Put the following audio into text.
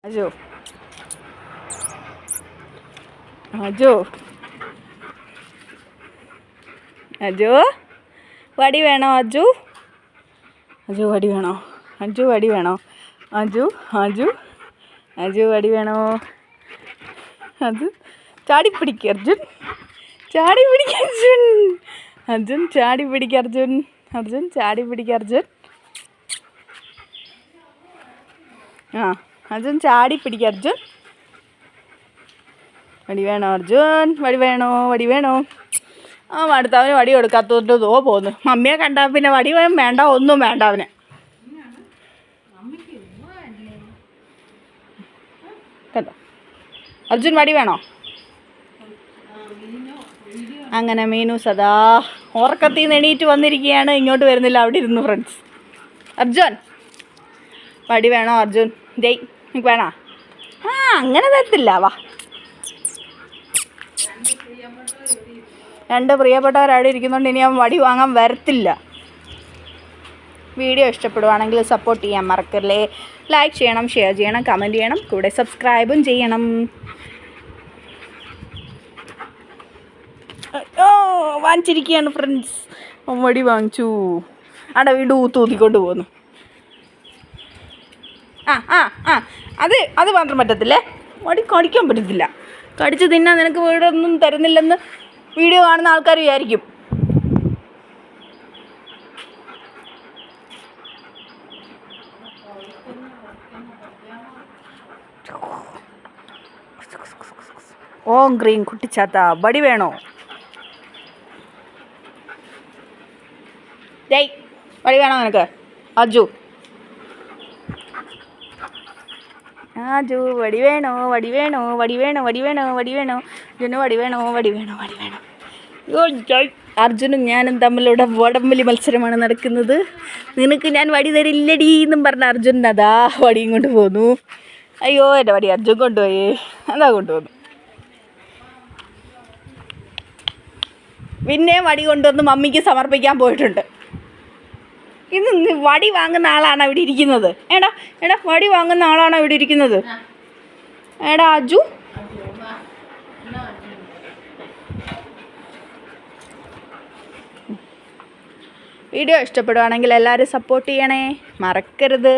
അജു അജു അജു വടി വേണോ? അജു അജു വടി വേണോ? അജു വടി വേണോ? അജു അജു അജു വടി വേണോ? അത് ചാടി പിടിക്കുക അർജുൻ, ചാടി പിടിക്കുക അർജുൻ, അർജുൻ ചാടി പിടിക്കുക അർജുൻ, അർജുൻ ചാടി പിടിക്കുക അർജുൻ. ആ അർജുൻ ചാടി പിടിക്കുക അർജുൻ. വടി വേണോ അർജുൻ? വടി വേണോ? വടി വേണോ? ആ അടുത്തവന് വടി കൊടുക്കാത്തോട്ട് പോകുന്നു. മമ്മിയെ കണ്ടാൽ പിന്നെ വടി വേണ്ട, ഒന്നും വേണ്ട അവന്. കണ്ടോ അർജുൻ വടി വേണോ? അങ്ങനെ മീനു സദാ ഉറക്കത്തിൽ നിന്ന് എണീറ്റ് വന്നിരിക്കുകയാണ്. ഇങ്ങോട്ട് വരുന്നില്ല, അവിടെ ഇരുന്നു ഫ്രണ്ട്സ്. അർജുൻ വടി വേണോ? അർജുൻ ജയ് എനിക്ക് വേണോ? ആ അങ്ങനെ തരത്തില്ല. വാ, രണ്ട് പ്രിയപ്പെട്ടവരവിടെ ഇരിക്കുന്നുണ്ട്. ഇനി അവൻ വടി വാങ്ങാൻ വരത്തില്ല. വീഡിയോ ഇഷ്ടപ്പെടുവാണെങ്കിൽ സപ്പോർട്ട് ചെയ്യാൻ മറക്കല്ലേ. ലൈക്ക് ചെയ്യണം, ഷെയർ ചെയ്യണം, കമൻറ്റ് ചെയ്യണം, കൂടെ സബ്സ്ക്രൈബും ചെയ്യണം. ഓ വാങ്ങിച്ചിരിക്കുകയാണ് ഫ്രണ്ട്സ്. വടി വാങ്ങിച്ചു. അവിടെ വീണ്ടും ഊത്തിക്കൊണ്ട് പോകുന്നു. ആ ആ ആ അത് മാത്രം പറ്റത്തില്ലേ? വടി കടിക്കാൻ പറ്റത്തില്ല. കടിച്ച് തിന്നാൻ നിനക്ക് വീടൊന്നും തരുന്നില്ലെന്ന് വീഡിയോ കാണുന്ന ആൾക്കാർ വിചാരിക്കും. ഓം ഗ്രീൻ കുട്ടിച്ചാത്ത വടി വേണോ? ജയ് വടി വേണോ നിനക്ക്? അജു അജു വടി വേണോ? വടി വേണോ? വടി വേണോ? വടി വേണോ? വടി വേണോ? അർജുന് വടി വേണോ? വടി വേണോ? വടി വേണോ? അർജുനും ഞാനും തമ്മിലൂടെ വടംവലി മത്സരമാണ് നടക്കുന്നത്. നിനക്ക് ഞാൻ വടി തരില്ലടി എന്നും പറഞ്ഞ അർജുൻ അതാ വടിയും കൊണ്ട് പോന്നു. അയ്യോ എൻ്റെ വടി അർജുൻ കൊണ്ടുപോയി. അതാ കൊണ്ടുപോന്നു. പിന്നെ വടി കൊണ്ടുവന്ന് മമ്മിക്ക് സമർപ്പിക്കാൻ പോയിട്ടുണ്ട്. ഇത് വടി വാങ്ങുന്ന ആളാണ് ഇവിടെ ഇരിക്കുന്നത്. എടാ വടി വാങ്ങുന്ന ആളാണോ ഇവിടെ ഇരിക്കുന്നത്? എടാ അജു വീഡിയോ ഇഷ്ടപ്പെടുവാണെങ്കിൽ എല്ലാവരും സപ്പോർട്ട് ചെയ്യണേ, മറക്കരുത്.